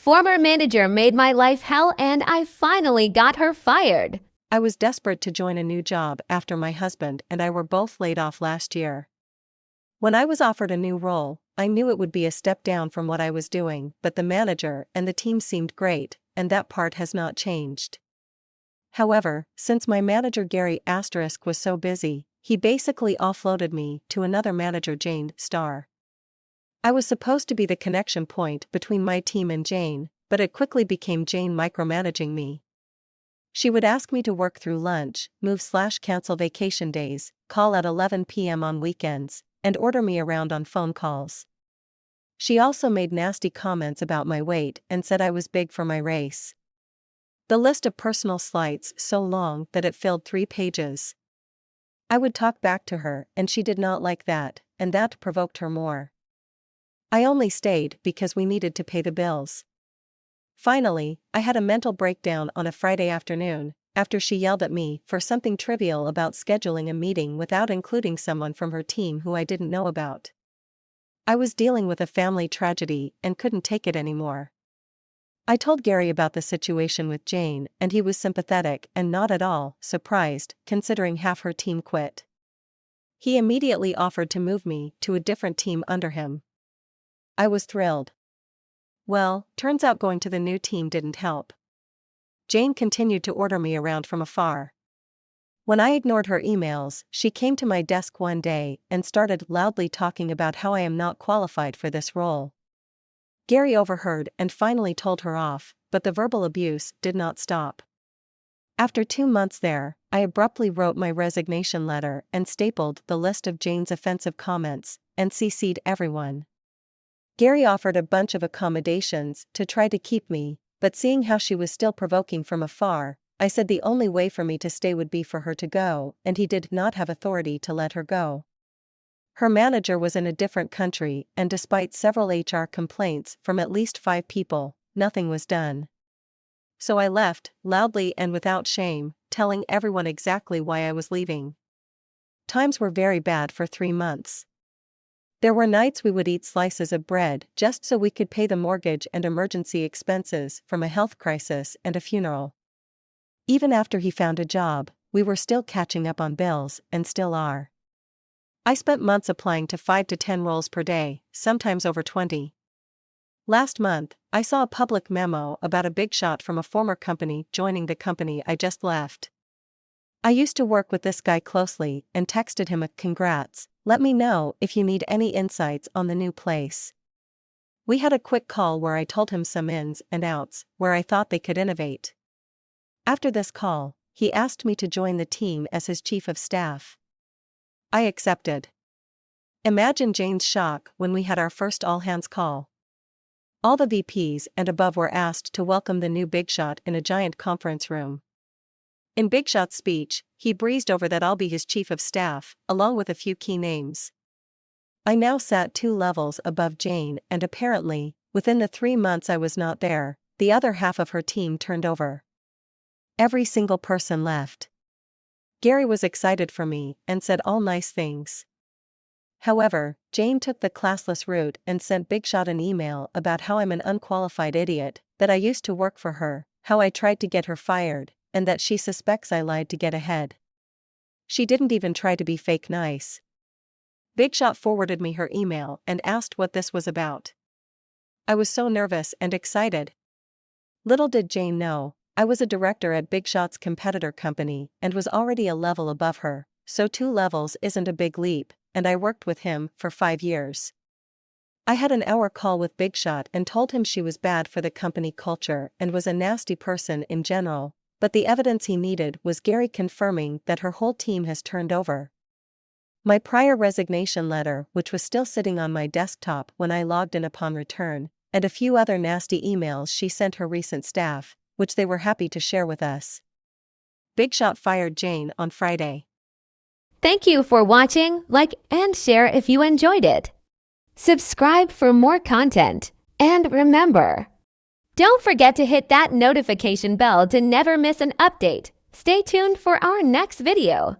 former manager made my life hell and I finally got her fired. I was desperate to join a new job after my husband and I were both laid off last year. When I was offered a new role, I knew it would be a step down from what I was doing, but the manager and the team seemed great, and that part has not changed. However, since my manager Gary * was so busy, he basically offloaded me to another manager, Jane Starr. I was supposed to be the connection point between my team and Jane, but it quickly became Jane micromanaging me. She would ask me to work through lunch, move/cancel vacation days, call at 11 p.m. on weekends, and order me around on phone calls. She also made nasty comments about my weight and said I was big for my race. The list of personal slights so long that it filled 3 pages. I would talk back to her and she did not like that, and that provoked her more. I only stayed because we needed to pay the bills. Finally, I had a mental breakdown on a Friday afternoon, after she yelled at me for something trivial about scheduling a meeting without including someone from her team who I didn't know about. I was dealing with a family tragedy and couldn't take it anymore. I told Gary about the situation with Jane and he was sympathetic and not at all surprised, considering half her team quit. He immediately offered to move me to a different team under him. I was thrilled. Well, turns out going to the new team didn't help. Jane continued to order me around from afar. When I ignored her emails, she came to my desk one day and started loudly talking about how I am not qualified for this role. Gary overheard and finally told her off, but the verbal abuse did not stop. After 2 months there, I abruptly wrote my resignation letter and stapled the list of Jane's offensive comments, and CC'd everyone. Gary offered a bunch of accommodations to try to keep me, but seeing how she was still provoking from afar, I said the only way for me to stay would be for her to go, and he did not have authority to let her go. Her manager was in a different country, and despite several HR complaints from at least 5 people, nothing was done. So I left, loudly and without shame, telling everyone exactly why I was leaving. Times were very bad for 3 months. There were nights we would eat slices of bread just so we could pay the mortgage and emergency expenses from a health crisis and a funeral. Even after he found a job, we were still catching up on bills, and still are. I spent months applying to 5 to 10 roles per day, sometimes over 20. Last month, I saw a public memo about a big shot from a former company joining the company I just left. I used to work with this guy closely and texted him a "congrats, let me know if you need any insights on the new place." We had a quick call where I told him some ins and outs where I thought they could innovate. After this call, he asked me to join the team as his chief of staff. I accepted. Imagine Jane's shock when we had our first all-hands call. All the VPs and above were asked to welcome the new big shot in a giant conference room. In Big Shot's speech, he breezed over that I'll be his chief of staff, along with a few key names. I now sat 2 levels above Jane, and apparently, within the 3 months I was not there, the other half of her team turned over. Every single person left. Gary was excited for me and said all nice things. However, Jane took the classless route and sent Big Shot an email about how I'm an unqualified idiot, that I used to work for her, how I tried to get her fired, and that she suspects I lied to get ahead. She didn't even try to be fake nice. Big Shot forwarded me her email and asked what this was about. I was so nervous and excited. Little did Jane know, I was a director at Big Shot's competitor company and was already a level above her, so 2 levels isn't a big leap, and I worked with him for 5 years. I had an hour call with Big Shot and told him she was bad for the company culture and was a nasty person in general, but the evidence he needed was Gary confirming that her whole team has turned over. My prior resignation letter, which was still sitting on my desktop when I logged in upon return, and a few other nasty emails she sent her recent staff, which they were happy to share with us. Big Shot fired Jane on Friday. Thank you for watching, like and share if you enjoyed it. Subscribe for more content, and remember, don't forget to hit that notification bell to never miss an update. Stay tuned for our next video.